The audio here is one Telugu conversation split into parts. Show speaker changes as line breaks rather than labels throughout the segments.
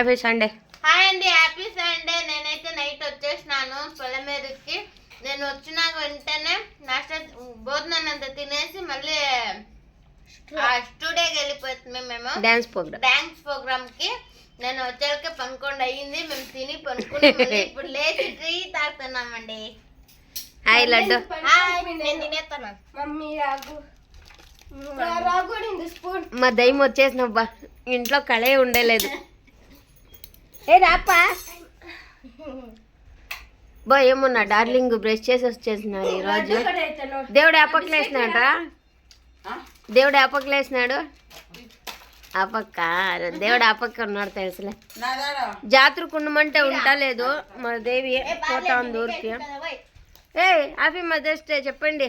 Happy Sunday.
హాయ్ అండి, హ్యాపీ సండే. నేనైతే నైట్ వచ్చేసినాను పొలం మీదకి. నేను వచ్చినాక వెంటనే నాస్టా భోజనం అంతా తినేసి మళ్ళీ స్టూడియోకి వెళ్ళిపోతుంది. మేము డాన్స్ ప్రోగ్రామ్ కి నేను వచ్చాక 11 అయ్యింది. మేము తిని పనుకుని ఇప్పుడు లేచి టీ తాగుతున్నామండి.
హాయ్ లడ్డు.
నేను తినేస్తాను. మమ్మీ
మా దయ్యం వచ్చేసినబ్బా, ఇంట్లో కళే ఉండలేదు. ఏ రాపా బా, ఏమన్నా డార్లింగ్ బ్రష్ చేసి వచ్చేసినాడు ఈరోజు. దేవుడు ఆపక్కలేసినాడా? దేవుడు ఆపక్కలేసినాడు. ఆపక్క దేవుడు ఆపక్క ఉన్నాడు తెలుసులే. జాతరకు ఉండమంటే ఉంటాలేదు మన దేవి పోతా ఉంది ఊరికి. ఏ హ్యాపీ మదర్స్ డే చెప్పండి.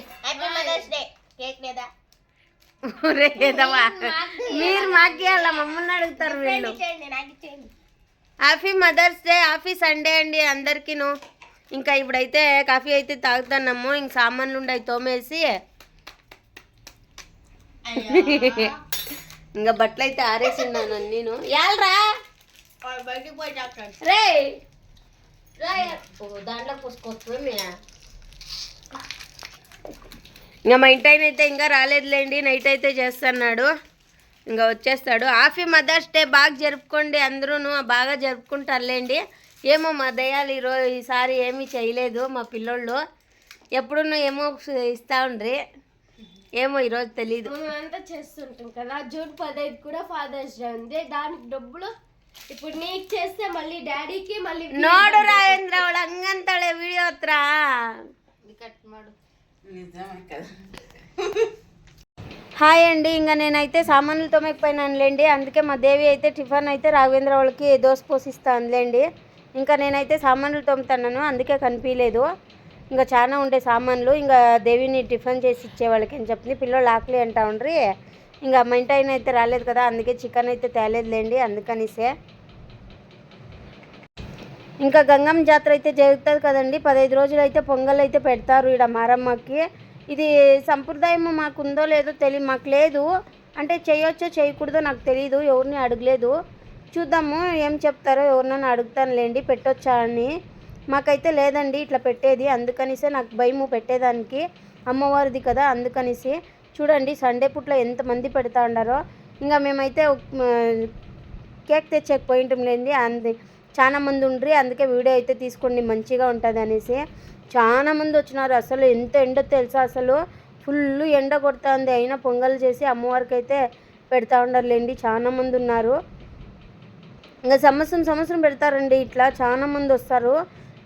మీరు మాకే అలా మమ్మల్ని అడుగుతారు వీళ్ళు. Happy mothers Day, happy Sunday అండి అందరికీను. ఇంకా ఇప్పుడైతే కాఫీ అయితే తాగుతున్నాము. ఇంక సామాన్లు ఉండయి తోమేసి, ఇంకా బట్టలు అయితే ఆరేసిన్నాను నేను. యాలరా రే దాంట్లో పోసుకోవచ్చు. ఇంకా మా ఇంటి ఆయన అయితే ఇంకా రాలేదులేండి, నైట్ అయితే చేస్తున్నాడు, ఇంకా వచ్చేస్తాడు. హ్యాపీ మదర్స్ డే బాగా జరుపుకోండి అందరూ, బాగా జరుపుకుంటారులేండి. ఏమో మా దయాలు ఈసారి ఏమీ చేయలేదు మా పిల్లోళ్ళు. ఎప్పుడు ఏమో ఇస్తూ ఉండ్రి, ఏమో ఈరోజు తెలీదు.
అంతా చేస్తుంటాం కదా. జూన్ 15 కూడా ఫాదర్స్ డే ఉంది, దానికి డబ్బులు ఇప్పుడు నీకు చేస్తే మళ్ళీ డాడీకి మళ్ళీ
ನೋಡು ರಾಜೇಂದ್ರ ಅವಳು ಹಂಗಂತಾಳೆ ವಿಡಿಯೋ ಹತ್ರ. హాయ్ అండి, ఇంకా నేనైతే సామాన్లు తోమకపోయినానులేండి. అందుకే మా దేవి అయితే టిఫిన్ అయితే రాఘవేంద్ర వాళ్ళకి దోశ పోసిస్తానులేండి. ఇంకా నేనైతే సామాన్లు తోముతున్నాను, అందుకే కనిపించలేదు. ఇంకా చాలా ఉండే సామాన్లు, ఇంకా దేవిని టిఫిన్ చేసి ఇచ్చేవాళ్ళకి అని చెప్పి పిల్లలు ఆకలి అంటా ఉండ్రి. ఇంకా మా ఇంటి ఆయన అయితే రాలేదు కదా, అందుకే చికెన్ అయితే తేలేదులేండి, అందుకనిసే. ఇంకా గంగమ్మ జాతర అయితే జరుగుతుంది కదండి, 15 రోజులు అయితే పొంగల్ అయితే పెడతారు ఇక్కడ మారమ్మకి. ఇది సంప్రదాయం మాకు ఉందో లేదో తెలియదు, మాకు లేదు అంటే చేయొచ్చో చేయకూడదో నాకు తెలియదు, ఎవరిని అడగలేదు. చూద్దాము ఏం చెప్తారో, ఎవరినైనా అడుగుతానులేండి పెట్టొచ్చా అని. మాకైతే లేదండి ఇట్లా పెట్టేది, అందుకనిసే నాకు భయము పెట్టేదానికి, అమ్మవారిది కదా అందుకనిసి. చూడండి సండే పుట్లో ఎంతమంది పెడతా ఉండారో. ఇంకా మేమైతే కేక్ తెచ్చకపోయింటాంలేండి, చాలా మంది ఉండ్రి, అందుకే వీడియో అయితే తీసుకోండి మంచిగా ఉంటుంది అనేసి. చాలా మంది వచ్చినారు, అసలు ఎంత ఎండ తెలుసా, అసలు ఫుల్ ఎండ కొడుతుంది. అయినా పొంగల్ చేసి అమ్మవారికి అయితే పెడతా ఉండారులేండి, చాలా మంది ఉన్నారు. ఇంకా సంవత్సరం పెడతారండి ఇట్లా, చాలా మంది వస్తారు.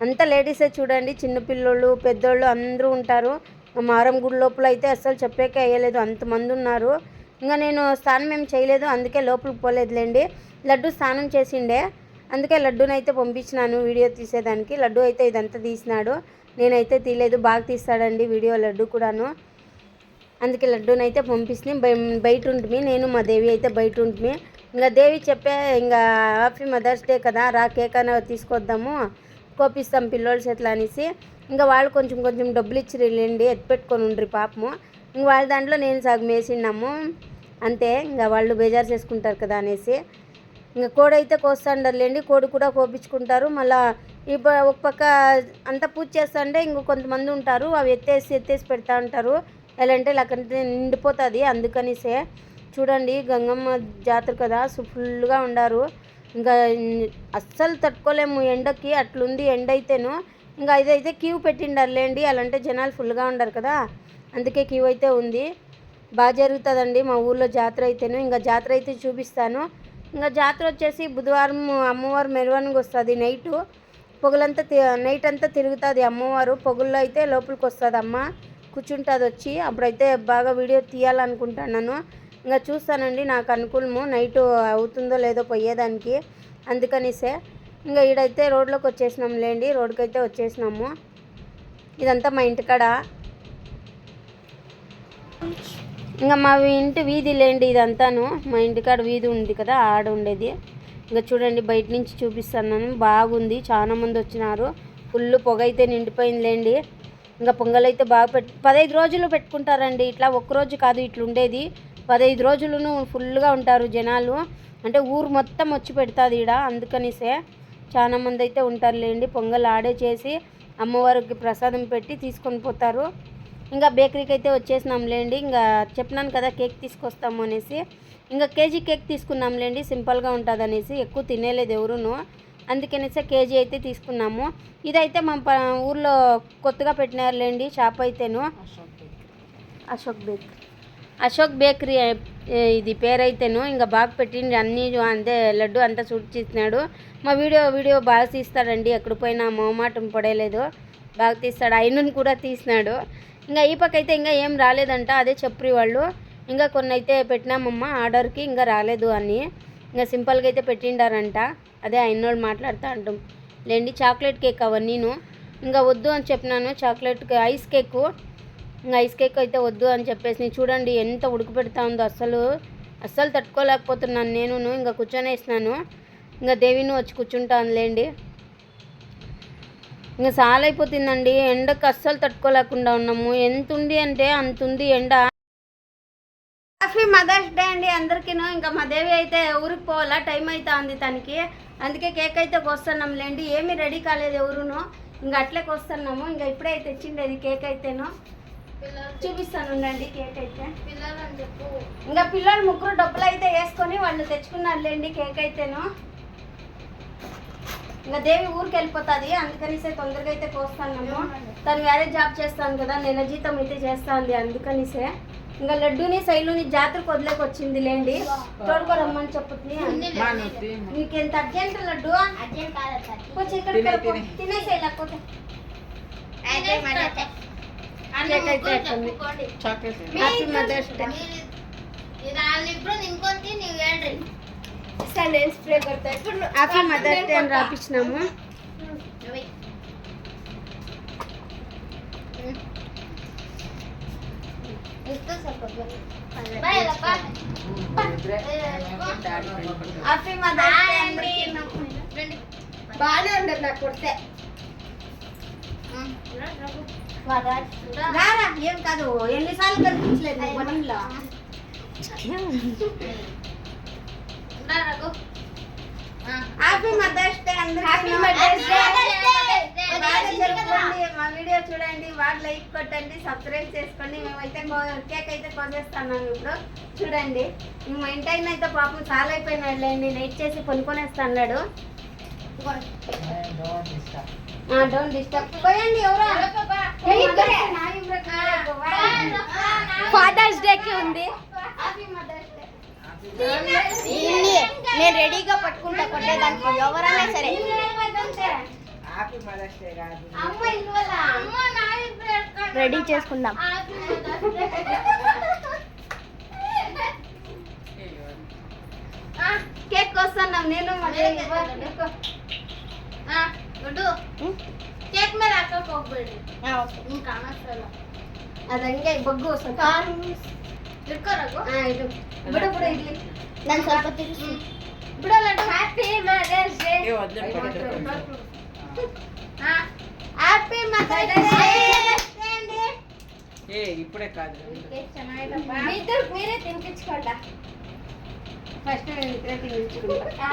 అంతా లేడీసే చూడండి, చిన్నపిల్లోళ్ళు పెద్దోళ్ళు అందరూ ఉంటారు. మారం గుడి లోపల అయితే అస్సలు చెప్పేకే అయ్యలేదు, అంతమంది ఉన్నారు. ఇంకా నేను స్నానం ఏం చేయలేదు, అందుకే లోపలికి పోలేదులేండి. లడ్డు స్నానం చేసిండే, అందుకే లడ్డూనైతే పంపించినాను వీడియో తీసేదానికి. లడ్డు అయితే ఇదంతా తీసినాడు, నేనైతే తీయలేదు. బాగా తీస్తాడండి వీడియో లడ్డు కూడాను, అందుకే లడ్డూనైతే పంపిస్తుంది. బయట ఉంటుంది, నేను మా దేవి అయితే బయట ఉంటుంది. ఇంకా దేవి చెప్పే ఇంకా హ్యాపీ మదర్స్ డే కదా, రా కేక్ అనే తీసుకొద్దాము, కోపిస్తాం పిల్లోళ్ళ చేతులు అనేసి. ఇంకా వాళ్ళు కొంచెం డబ్బులు ఇచ్చి వెళ్ళండి, ఎత్తిపెట్టుకొని ఉండ్రి పాపము. ఇంక వాళ్ళ దాంట్లో నేను సగం వేసినాము అంతే, ఇంకా వాళ్ళు బేజారు చేసుకుంటారు కదా అనేసి. ఇంకా కోడి అయితే కోస్తాండారులేండి, కోడి కూడా కోపించుకుంటారు. మళ్ళీ ఇప్పుడు ఒక పక్క అంతా పూజ చేస్తుంటే ఇంకో కొంతమంది ఉంటారు, అవి ఎత్తేసి పెడతా ఉంటారు. ఎలా అంటే లేకంటే నిండిపోతుంది, అందుకనిసే. చూడండి గంగమ్మ జాతర కదా, ఫుల్గా ఉండారు. ఇంకా అస్సలు తట్టుకోలేము ఎండకి, అట్లుంది ఎండ అయితేను. ఇంకా ఇదైతే క్యూ పెట్టిండారులేండి, అలాంటే జనాలు ఫుల్గా ఉండరు కదా, అందుకే క్యూ అయితే ఉంది. బాగా జరుగుతుందండి మా ఊళ్ళో జాతర అయితేను. ఇంకా జాతర అయితే చూపిస్తాను. ఇంకా జాతర వచ్చేసి బుధవారం అమ్మవారు మెరవనికి వస్తుంది. నైట్ అంతా తిరుగుతుంది అమ్మవారు, పొగుల్లో అయితే లోపలికి వస్తుంది అమ్మ, కూర్చుంటుంది వచ్చి. అప్పుడైతే బాగా వీడియో తీయాలనుకుంటున్నాను. ఇంకా చూస్తానండి, నాకు అనుకూలము నైట్ అవుతుందో లేదో పోయేదానికి, అందుకనిసే. ఇంకా ఈడైతే రోడ్లోకి వచ్చేసినాంలేండి, రోడ్కి అయితే వచ్చేసినాము. ఇదంతా మా ఇంటికాడ, ఇంకా మా ఇంటి వీధి లేండి ఇదంతాను. మా ఇంటికాడ వీధి ఉంది కదా, ఆడ ఉండేది. ఇంకా చూడండి బయట నుంచి చూపిస్తున్నాను, బాగుంది. చాలా మంది వచ్చినారు, ఫుల్ పొగ అయితే నిండిపోయిందిలేండి. ఇంకా పొంగల్ అయితే బాగా 15 రోజులు పెట్టుకుంటారండి ఇట్లా, ఒక్కరోజు కాదు ఇట్లా ఉండేది, 15 రోజులను ఫుల్గా ఉంటారు జనాలు. అంటే ఊరు మొత్తం వచ్చి పెడుతుంది ఈడ, అందుకనిసే చాలా మంది అయితే ఉంటారులేండి. పొంగల్ ఆడే చేసి అమ్మవారికి ప్రసాదం పెట్టి తీసుకొని పోతారు. ఇంకా బేకరీకి అయితే వచ్చేసినాంలేండి. ఇంకా చెప్పినాను కదా కేక్ తీసుకొస్తాము అనేసి, ఇంకా కేజీ కేక్ తీసుకున్నాంలేండి, సింపుల్గా ఉంటుంది అనేసి, ఎక్కువ తినేలేదు ఎవరును, అందుకనేసి కేజీ అయితే తీసుకున్నాము. ఇదైతే మా ఊర్లో కొత్తగా పెట్టినారులేండి షాప్ అయితేను, అశోక్ బేకరీ ఇది పేరైతేను. ఇంకా బాగా పెట్టిండి, అన్నీ అంతే లడ్డు అంతా చూపించినాడు. మా వీడియో బాగా తీస్తాడండి, ఎక్కడ పోయినా మొహమాటం పడేలేదు, బాగా తీస్తాడు. అయినను కూడా తీసినాడు. ఇంకా ఈ పక్క అయితే ఇంకా ఏం రాలేదంట, అదే చెప్పి వాళ్ళు ఇంకా కొన్ని అయితే పెట్టినామమ్మ ఆర్డర్కి, ఇంకా రాలేదు అని, ఇంకా సింపుల్గా అయితే పెట్టిండారంట. అదే అయినోళ్ళు మాట్లాడుతూ అంటాం లేండి. చాక్లెట్ కేక్ అవన్నీను ఇంకా వద్దు అని చెప్పినాను, చాక్లెట్ ఐస్ కేకు, ఇంకా ఐస్ కేక్ అయితే వద్దు అని చెప్పేసి, చూడండి ఎంత ఉడకపెడతా ఉందో, అస్సలు తట్టుకోలేకపోతున్నాను నేను. ఇంకా కూర్చొనేసినాను, ఇంకా దేవిను వచ్చి కూర్చుంటానులేండి. ఇంకా చాలా అయిపోతుందండి, ఎండకు అస్సలు తట్టుకోలేకుండా ఉన్నాము. ఎంత ఉంది అంటే అంత ఉంది ఎండ. హ్యాపీ మదర్స్ డే అండి అందరికీను. ఇంకా మా దేవి అయితే ఊరికి పోవాలా, టైం అయితే ఉంది తనకి, అందుకే కేక్ అయితే కోస్తున్నాంలేండి. ఏమీ రెడీ కాలేదు ఎవరును, ఇంకా అట్లే కోస్తున్నాము. ఇంకా ఇప్పుడే తెచ్చిండేది కేక్ అయితేను, చూపిస్తాను ఉండండి కేక్ అయితే. ఇంకా పిల్లలు ముగ్గురు డబ్బులు అయితే వేసుకొని వాళ్ళు తెచ్చుకున్నారులేండి కేక్ అయితేను. ఇంకా దేవి ఊరికి వెళ్ళిపోతుంది, అందుకనిసే తొందరగా అయితే కోస్తాను. తను వేరే జాబ్ చేస్తాను కదా, నెల జీతం అయితే చేస్తాను, అందుకనిసే ఇంకా లడ్డూని శైలుని జాతరకు వదిలేకి వచ్చింది లేండి, తోడుకోరమ్మని చెప్పుతుంది. నీకెంత అర్జెంట్ లడ్డు, కొంచెం ఇక్కడ తినేసే లేకపోతే హ్యాపీ మదర్స్ డే అని రాపించినాము. హ్యాపీ మదర్స్ డే అండి. బాగానే ఉండదు నాకు కొడితే, ఏం కాదు, ఎన్నిసార్లు కనిపించలేదు మనీలో. హ్యాపీ మదర్స్ డే అందరికీ. బాగా జరుపుకోండి, మా వీడియో చూడండి, బాగా లైక్ కొట్టండి, సబ్స్క్రైబ్ చేసుకోండి. మేమైతే కేక్ అయితే కోసేస్తున్నాము ఇప్పుడు చూడండి. మా ఇంటి అయిన అయితే పాపం చాలా అయిపోయినాడులేండి, నైట్ చేసి కొనుక్కొనేస్తాడు. Don't disturb. పోయండి ఎవరో
ఫాదర్స్ డేకి ఉంది.
నేను రెడీగా పట్టుకుంటా కొట్టేదానికి, ఎవరైనా సరే.
రెడీ చేసుకుందాం.
కేక్ వస్తున్నాం నేను
కేక్ మీద అక్కకోబడి ఇంకా
అదంగా బొగ్గు వస్తుంది. ఇప్పుడు ఇడ్లీ
దాని ಸ್ವಲ್ಪ తిరిగి
ఇప్పుడు happy mothers Day.
Happy mothers Day అండి.
ఇప్పుడే కాదు,
మీరే తినిపించుకోండి.
ఫస్ట్ నేను ఇక్కడే తినిపించుకుంటా.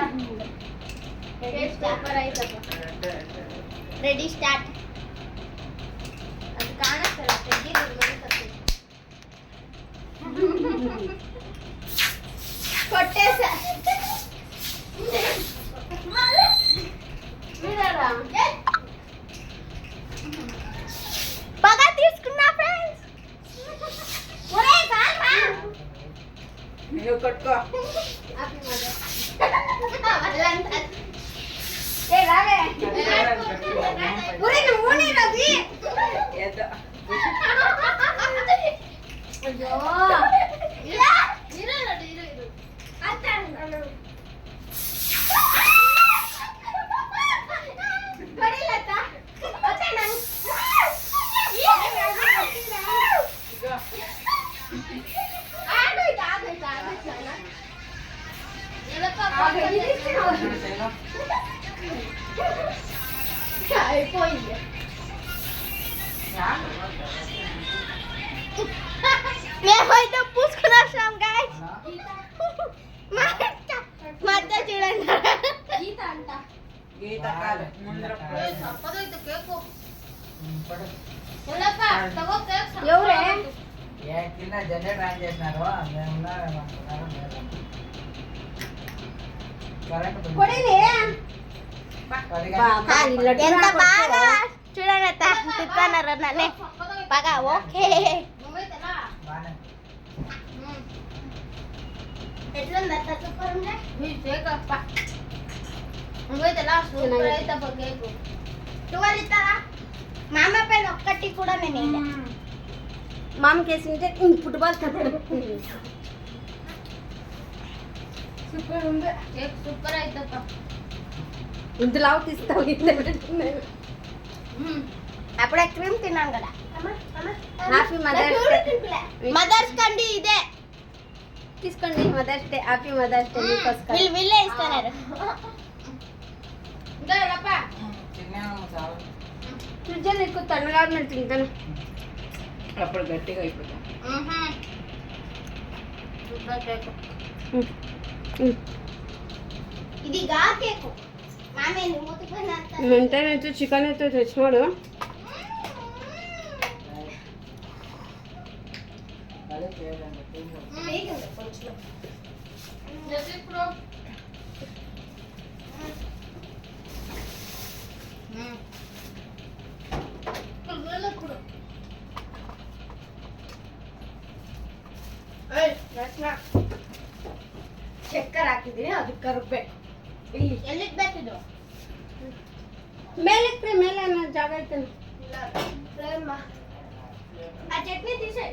Ready start. అది కానొస్తారా
కొట్టేసా
బాగా తీసుకున్నా ఫ్రెండ్స్.
నువ్వు కొట్టుకో. ఏదో
అయిపోయింది.
మేమైతే పూసుకున్నాం గాయస్. అత్త చూడండి
గీత అంట
గీత కాదు ముందర
తప్పదు ఇది కేకు
పడు.
ఉండక తగో కేక్
ఎవరే
ఏ కింద జనరేటర్ ఆన్ చేసినారు మేము ఉన్నారేమనుకున్నారు లేదు. కరెంట్ పోయింది.
కొడిని
10 గంటలకు
ఎంత బాగా చూడండి అత్త తిప్పుతున్నారు నన్నే బాగా ఓకే
బాగానే.
ఎట్లుంది అత్త సూపర్ ఉంది మీ కేక్ అప్ప నువ్వైతేలా సూపర్ అయితే కేక్ టువల్ ఇస్తారా మా అమ్మ పైన ఒక్కటి కూడా నేను వేయలే.
మామకి వేసింటే ఫుట్బాల్
సూపర్ ఉంది
కేక్ సూపర్ అయితే
ఇందులో తీస్తావు
అప్పుడే క్రీమ్ తిన్నాను కదా
హ్యాపీ మదర్స్ డే
మదర్స్ కండి ఇదే
తీసుకోండి Mother's Day happy mothers Day మీకోసం
వీళ్ళే ఇస్తున్నారు
చిన్న చాలు.
ఫ్రిడ్జ్ ఎక్కువ తన్నగా ఉన్నట్టు తింటాను
అప్పుడు గట్టిగా అయిపోతాం.
ఇది గా కేకు మామే మూతిపోయిన
వెంటనే చికెన్ అయితే తెచ్చినాడు
అదే చేయాలండి.
ಚಕ್ಕರ್ ಹಾಕಿದೀನಿ ಅದಕ್ಕೆ ರುಬ್ಬೆ
ಎಲ್ಲಿಗೆ ಬೇಕಿದು
ಮೇಲೆ ಮೇಲೆ ಅನ್ನೋ ಜಾಗ ಐತೆ
ఆ చట్నీ తీసే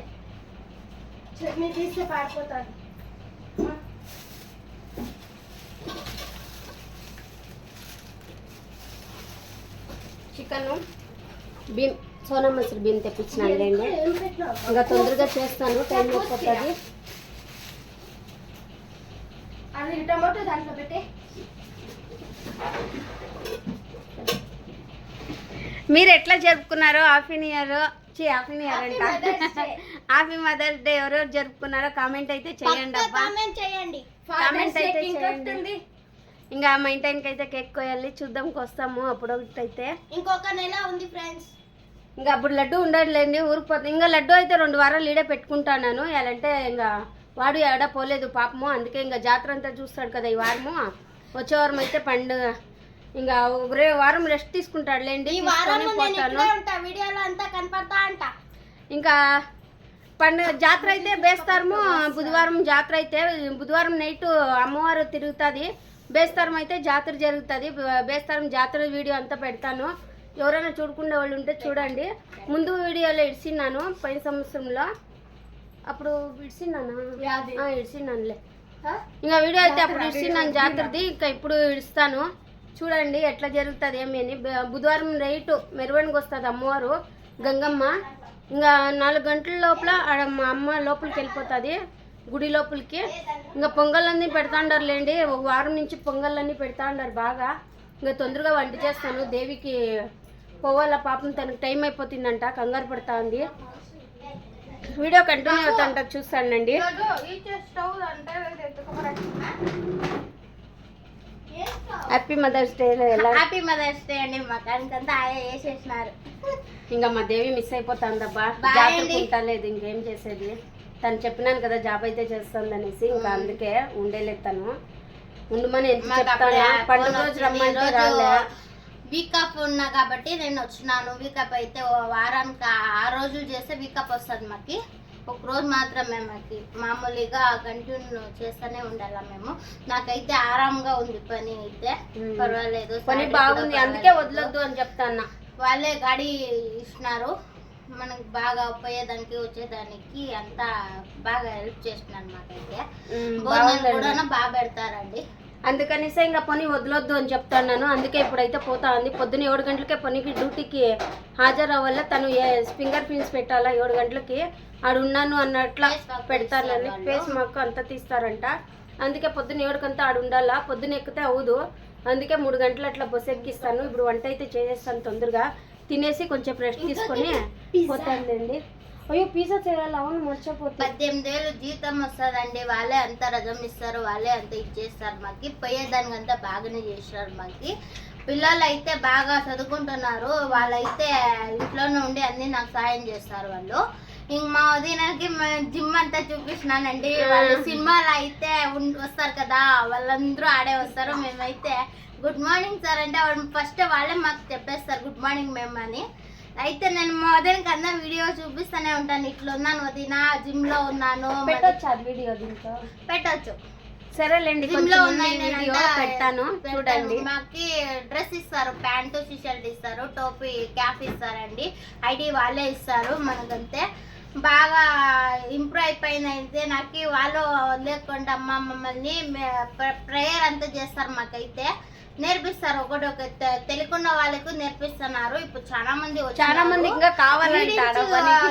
చట్నీ తీస్తే పారిపోతాను
చికెన్ బియ్యం సోనా మసూరి బియ్యం తెప్పించినాను లేండి
ఏం పెట్టినావు
ఇంకా తొందరగా చేస్తాను టైం అయిపోతుంది
అది టమాటో దాంట్లో పెట్టే
మీరు ఎట్లా జరుపుకున్నారో happy new year happy new year అంట
Happy Mother's Day.
Happy mothers day ఎవరెవరు జరుపుకున్నారో కామెంట్ అయితే చేయండి అబ్బా
కామెంట్ చేయండి
కామెంట్ అయితే
ఇంకా
చేయండి ఇంకా మా ఇంటానికి అయితే కేక్ కోయాలి చూద్దాంకి వస్తాము అప్పుడు ఒకటైతే
ఇంకొక నెల ఉంది ఫ్రెండ్స్
ఇంకా అప్పుడు లడ్డు ఉండట్లేండి ఊరికి పోతే ఇంకా లడ్డు అయితే 2 వారాలు ఈడే పెట్టుకుంటాను ఎలాంటే ఇంకా వాడు ఎడ పోలేదు పాపము అందుకే ఇంకా జాతర అంతా చూస్తాడు కదా ఈ వారము వచ్చే వారం అయితే పండుగ ఇంకా ఒకే వారం రెస్ట్ తీసుకుంటాడులేండి
ఈ వారం
తీసుకొని
నేను
పోతాను
ఇక్కడే ఉంటా వీడియోలో అంతా కనపడతా అంట
ఇంకా పండుగ జాతర అయితే బేస్తారము బుధవారం జాతర అయితే బుధవారం నైట్ అమ్మవారు తిరుగుతుంది బేస్తారం అయితే జాతర జరుగుతుంది బేస్తారం జాతర వీడియో అంతా పెడతాను ఎవరైనా చూడకుండా వాళ్ళు ఉంటే చూడండి ముందు వీడియోలో ఇడిసిన్నాను పోయిన సంవత్సరంలో అప్పుడు ఇడిసిన్నానా ఇడిసిన్నానులే ఇంకా వీడియో అయితే అప్పుడు ఇడిసిన్నాను జాతరది ఇంకా ఇప్పుడు ఇడుస్తాను చూడండి ఎట్లా జరుగుతుంది ఏమి అని బుధవారం నైట్ మెరవనికి వస్తుంది అమ్మవారు గంగమ్మ ఇంకా 4 గంటల లోపల ఆడ మా అమ్మ లోపలికి వెళ్ళిపోతుంది గుడి లోపలికి ఇంకా పొంగళ్ళన్నీ పెడతాండారులేండి ఒక వారం నుంచి పొంగళ్ళన్నీ పెడతాండారు బాగా ఇంకా తొందరగా వంట చేస్తాను దేవికి పోవాల పాపం తనకు టైం అయిపోతుందంట కంగారు పడతా ఉంది వీడియో కంటిన్యూ అవుతాంట చూస్తానండి హ్యాపీ మదర్స్ డే ఎలా
హ్యాపీ మదర్స్ డే అండి మకానికి అంతా ఆయా వేసేసినారు
ఇంకా మా దేవి మిస్ అయిపోతుందబ్బా
Bye
జాతర
అండి.
ఉంటాలేదు ఇంకేం చేసేది తను చెప్పినాను కదా జాబ్ అయితే చేస్తుంది అనేసి ఇంకా అందుకే ఉండేలేదు తను ఉండమని ఎంత
మాకు
చెప్తాను
అప్పుడే
పండుగ
phone
రోజు
వచ్చింది.
రమ్మంటే
ఈరోజు
రాలే
వీకప్ ఉన్నా కాబట్టి నేను వచ్చినాను వీకప్ అయితే ఓ వారానికి 6 రోజులు చేస్తే వీకప్ వస్తుంది మాకు ఒక రోజు మాత్రమే మాకు మామూలుగా కంటిన్యూ చేస్తూనే ఉండాలి మేము నాకైతే ఆరాంగా ఉంది పని అయితే
ఉమ్.
పర్వాలేదు
పని
Saturday
బాగుంది
కూడా
అందుకే
పర్వాలేదు.
వదలొద్దు అని చెప్తాను
వాళ్ళే గాడి ఇచ్చినారు మనకు బాగా పోయేదానికి వచ్చేదానికి అంతా బాగా హెల్ప్ చేస్తున్నారు మాకైతే భోజనాలు కూడా బాగా పెడతారండి
అందుకనేసి ఇంకా పని వదలొద్దు అని చెప్తాను అందుకే ఇప్పుడైతే పోతా ఉంది పొద్దున్న 7 గంటలకే పనికి డ్యూటీకి హాజరు అవ్వాల తను ఫింగర్ ప్రింట్స్ పెట్టాలా 7 గంటలకి ఆడు ఉన్నాను అన్నట్లా
Face mask
పెడతారని
తీస్తారు వాళ్ళు.
ఫేస్ మాకు అంతా తీస్తారంట అందుకే పొద్దున్న 7 ఆడు ఉండాలా పొద్దున్న ఎక్కితే అవ్వదు అందుకే 3 గంటలు అట్లా బస్సు ఎక్కిస్తాను ఇప్పుడు వంట అయితే చేసేస్తాను తొందరగా తినేసి కొంచెం రెస్ట్ తీసుకొని పోతానులేండి అయ్యో పిజ్జా చేయాలి, అవును మర్చిపోతుంది.
18,000 జీతం వస్తుందండి. వాళ్ళే అంతా రజం ఇస్తారు, వాళ్ళే అంతా ఇచ్చేస్తారు మాకి. పోయేదానికంతా బాగానే చేస్తారు మాకి. పిల్లలు అయితే బాగా చదువుకుంటున్నారు, వాళ్ళైతే ఇంట్లోనే ఉండి అన్ని నాకు సాయం చేస్తారు వాళ్ళు. ఇంక మా వదినకి జిమ్ అంతా చూపిస్తున్నానండి. వాళ్ళు సినిమాలో అయితే వస్తారు కదా, వాళ్ళందరూ ఆడే వస్తారు. మేమైతే గుడ్ మార్నింగ్ సార్ అంటే ఫస్ట్ వాళ్ళే మాకు చెప్పేస్తారు గుడ్ మార్నింగ్ మేము అని. అయితే నేను మా వదినకి అన్న వీడియో చూపిస్తూనే ఉంటాను, ఇట్లా ఉన్నాను వదిన, జిమ్ లో ఉన్నాను.
పెట్టొచ్చు అది వీడియో దీంతో
పెట్టచ్చు,
సరేలేండి,
జిమ్ లో ఉన్నాయి
వీడియో పెడతాను చూడండి.
మాకి డ్రెస్ ఇస్తారు, ప్యాంటు టీషర్ట్ ఇస్తారు, టోపీ క్యాప్ ఇస్తారండి. ఐడి వాళ్ళే ఇస్తారు మనకంతే. బాగా ఇంప్రూవ్ అయిపోయిందైతే నాకు. వాళ్ళు లేకుండా అమ్మ మమ్మల్ని ప్రేయర్ అంతా చేస్తారు, మాకైతే నేర్పిస్తారు. ఒకటి తెలియకుండా వాళ్ళకు నేర్పిస్తున్నారు. ఇప్పుడు చాలా మంది
ఇంకా కావాలంటే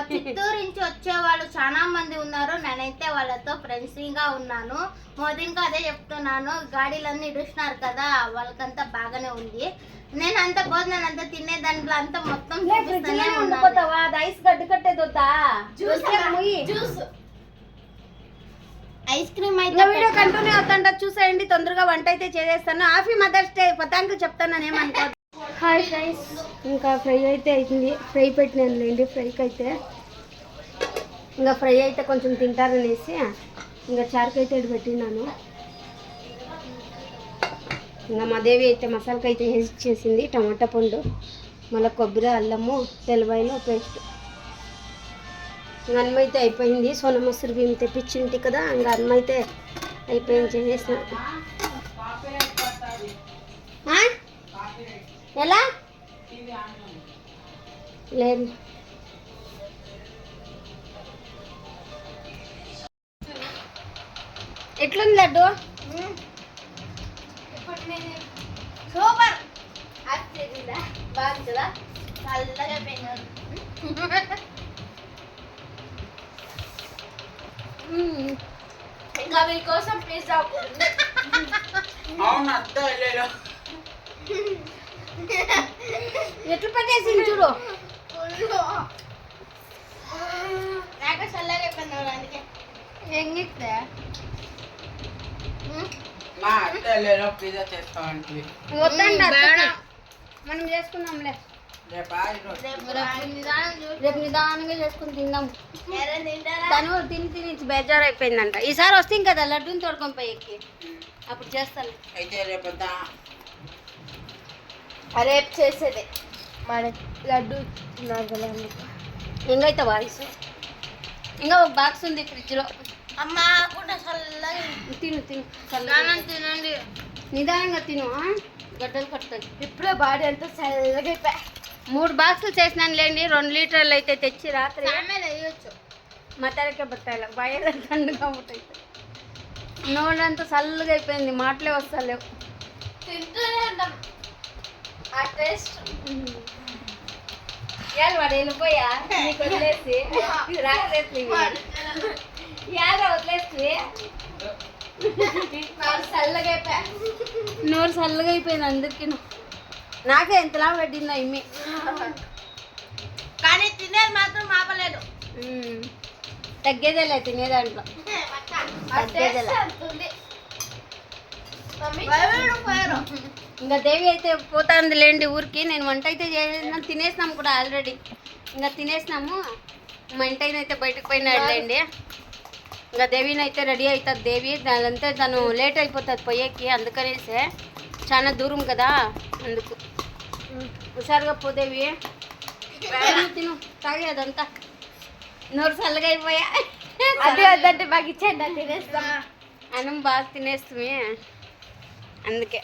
చిత్తూరు నుంచి వచ్చే వాళ్ళు చాలా మంది ఉన్నారు. నేనైతే వాళ్ళతో ఫ్రెండ్స్గా ఉన్నాను. మోదీకి అదే చెప్తున్నాను, గాడీలన్నీ ఇడుస్తున్నారు కదా, వాళ్ళకంతా బాగానే ఉంది. నేను అంత భోజనం అంతా తినే దాంట్లో అంతా మొత్తం
ఉండిపోతావా? అది ఐస్ గడ్డ కట్టేది వద్దా?
ఐస్ క్రీమ్ అయితే
వీడియో కంటిన్యూ అవుతుంట చూసేయండి. తొందరగా వంట అయితే చేసేస్తాను. హ్యాపీ మదర్స్ డే పతాంకు చెప్తాను ఏమనుకో. హాయ్ ఫ్రెండ్స్, ఇంకా ఫ్రై అయితే అవుతుంది. ఫ్రై పెట్టినానులేండి. ఫ్రైకి అయితే ఇంకా ఫ్రై అయితే కొంచెం తింటారనేసి ఇంకా చారుకి అయితే పెట్టినాను. ఇంకా మా దేవి అయితే మసాలాకి అయితే వేసి చేసింది. టమాటా పండు, మళ్ళీ కొబ్బరి, అల్లము, తెల్లవాయలు పేస్ట్. ఇంకా అన్నం అయితే అయిపోయింది. సోనా మసూరి బియ్యం తెప్పించింటి కదా, ఇంకా అన్నం అయితే అయిపోయింది, చేసేసిన. ఎలా లేదు ఎట్లుంది లడ్డు?
సూపర్ బాగుంటుందా? చల్లగా పోయినారు.
ఇంకా మీకోసం పిజ్జా
అవును అత్త వెళ్ళేలో
ఎట్లు పెట్టేసింది చూడు.
నాకు చల్లగా అయిపోయినారు, అందుకే ఎంగిస్తే
మా అత్త వెళ్ళేలో పిజ్జా చేస్తామంటే
వద్దండి, మనం చేసుకుందాంలే.
రేపా ఈరోజు
రేపు నిదానంగా చేసుకుని తిందాం. తను తిని బేజారు అయిపోయిందంట. ఈసారి వస్తే కదా లడ్డూని తోడుకొని పోయి ఎక్కి అప్పుడు చేస్తాను.
అయితే రేపొద్దా
రేపు చేసేదే మన లడ్డు
ఇంకైతే వాయిస్ ఇంకా ఒక బాక్స్ ఉంది ఫ్రిడ్జ్లో.
అమ్మ కూడా చల్లగా
తిను చల్లగా
తినండి.
నిదానంగా తిను, గడ్డలు పడుతుంది.
ఇప్పుడే బాడీ అంతా చల్లగా అయిపోయా.
3 బాక్సులు చేసినాను లేండి. 2 లీటర్లు అయితే తెచ్చి రాత్రి
వేయచ్చు.
మతాలకే బట్టాలి బాగా తండుగా ఉంటాయి. నోళ్ళంతా చల్లగా అయిపోయింది, మాటలే వస్తలేవు.
తింటూనే ఉంటాం ఆ టేస్ట్.
ఇవాళ వాడు వెళ్ళిపోయా నీకు వదిలేసి రాలేదు యాద వదిలేసి
చల్లగా అయిపోయా.
నోరు చల్లగా అయిపోయింది అందరికీ. నాకే ఎంతలా పట్టిందో ఇమ్మి,
కానీ తినేది మాత్రం ఆపలేదు.
తగ్గేదేలే తినేదాంట్లో, తగ్గేదేలే. ఇంకా దేవి అయితే పోతుంది లేండి ఊరికి. నేను వంట అయితే చేసినాను, తినేసినాము కూడా ఆల్రెడీ. ఇంకా తినేసినాము. మా ఇంటి అయితే బయటకు పోయినాడు లేండి. ఇంకా దేవిని అయితే రెడీ అవుతుంది. దేవి దానింతే తను లేట్ అయిపోతుంది పోయేకి, అందుకనేసే చాలా దూరం కదా, అందుకు హుషారుగా పోదేవి. తిను తాగి అదంతా నోరు చల్లగా అయిపోయా.
అది వద్దంటే బాగా ఇచ్చేయండి, అది తినేస్తాం.
అన్నం బాగా తినేస్తుంది అందుకే.